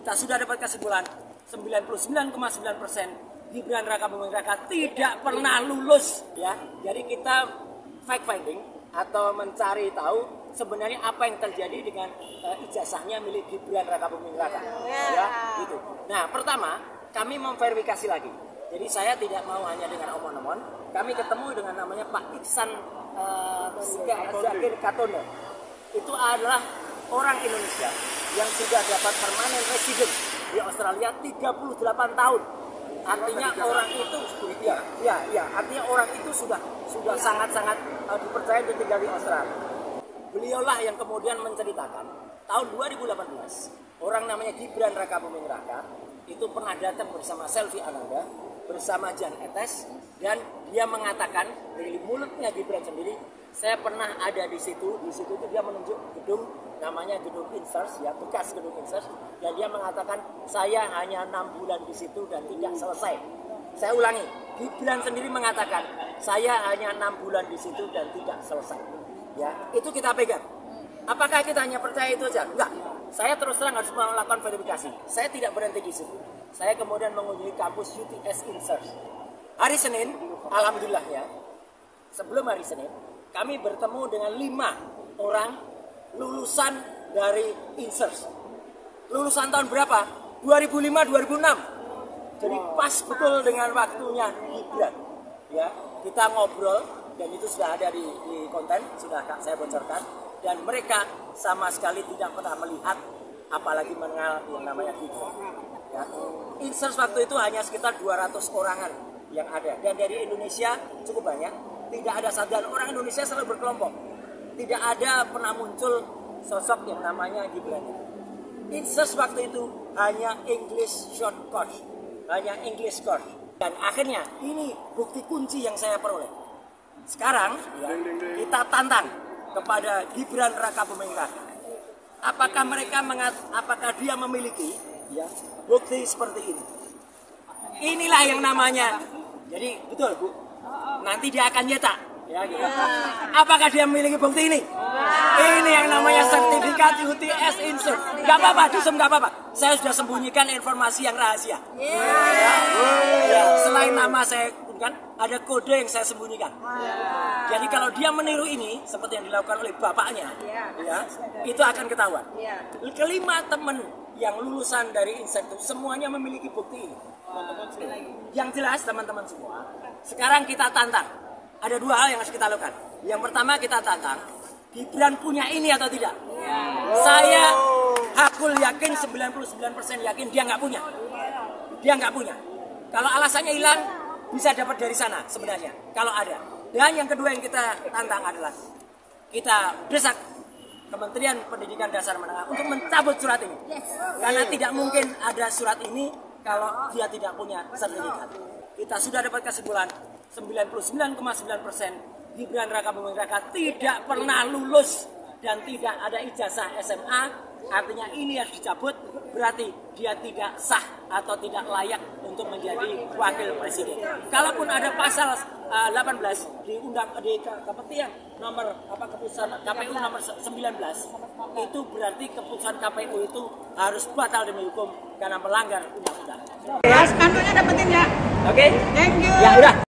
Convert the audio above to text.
kita sudah dapat kesimpulan 99,9% Gibran Raka Buming Raka tidak pernah lulus, ya. Jadi kita fact finding atau mencari tahu sebenarnya apa yang terjadi dengan ijazahnya milik Gibran Raka Buming Raka, ya, gitu. Nah, pertama kami memverifikasi lagi. Jadi saya tidak mau hanya dengan omong-omong. Kami ketemu dengan namanya Pak Iksan Zakir Katono. Itu adalah orang Indonesia yang sudah dapat permanent resident di Australia 38 tahun. Artinya orang itu artinya orang itu sudah sangat-sangat dipercaya untuk tinggal di Australia. Beliaulah yang kemudian menceritakan tahun 2018 orang namanya Gibran Raka Buming Raka itu pernah datang bersama Selvi Ananda, bersama Jan Etes, dan dia mengatakan dari mulutnya Gibran sendiri, saya pernah ada di situ. Di situ itu dia menunjuk gedung namanya gedung Insers, ya, bekas gedung Insers, dan dia mengatakan saya hanya 6 bulan di situ dan tidak selesai. Saya ulangi, Gibran sendiri mengatakan saya hanya 6 bulan di situ dan tidak selesai. Ya, itu kita pegang. Apakah kita hanya percaya itu saja? Enggak. Saya terus terang harus melakukan verifikasi. Saya tidak berhenti di situ. Saya kemudian mengunjungi kampus UTS Insers. Hari Senin, alhamdulillah ya, sebelum hari Senin, kami bertemu dengan 5 orang lulusan dari Insers. Lulusan tahun berapa? 2005-2006. Jadi pas betul dengan waktunya Gibran. Ya, kita ngobrol dan itu sudah ada di konten, sudah saya bocorkan. Dan mereka sama sekali tidak pernah melihat, apalagi mengenal yang namanya Gibran. Ya. Insers waktu itu hanya sekitar 200 orangan yang ada. Dan dari Indonesia cukup banyak. Tidak ada satu, dan orang Indonesia selalu berkelompok. Tidak ada pernah muncul sosok yang namanya Gibran. Insers waktu itu hanya English short course. Hanya English course. Dan akhirnya ini bukti kunci yang saya peroleh. Sekarang ya, kita tantang kepada Gibran Raka Buming Raka. Apakah dia memiliki, ya, bukti seperti ini? Inilah yang namanya. Jadi betul Bu. Nanti dia akan nyetak, ya, gitu. Apakah dia memiliki bukti ini? Ini yang namanya sertifikat UTS Insert. Gak apa-apa, Dusum, gak apa-apa. Saya sudah sembunyikan informasi yang rahasia. Ya, selain nama saya kan ada kode yang saya sembunyikan. Jadi kalau dia meniru ini seperti yang dilakukan oleh bapaknya, ya, itu akan ketahuan. Kelima teman yang lulusan dari Insert itu semuanya memiliki bukti ini. Yang jelas teman-teman semua, sekarang kita tantang. Ada 2 hal yang harus kita lakukan. Yang pertama kita tantang, Gibran punya ini atau tidak? Saya hakul yakin 99% yakin dia nggak punya. Dia nggak punya. Kalau alasannya hilang, bisa dapat dari sana sebenarnya, kalau ada. Dan yang kedua yang kita tantang adalah kita desak Kementerian Pendidikan Dasar Menengah untuk mencabut surat ini. Karena tidak mungkin ada surat ini kalau dia tidak punya sertifikat. Kita sudah dapat kesimpulan 99,9% Gibran Raka Buming Raka tidak pernah lulus dan tidak ada ijazah SMA. Artinya ini harus dicabut, berarti dia tidak sah atau tidak layak untuk menjadi wakil presiden. Kalaupun ada pasal 18 di keputusan nomor keputusan KPU nomor 19, itu berarti keputusan KPU itu harus batal demi hukum karena melanggar undang-undang. Ya, spanduknya dapetin ya. Oke? Thank you. Ya udah.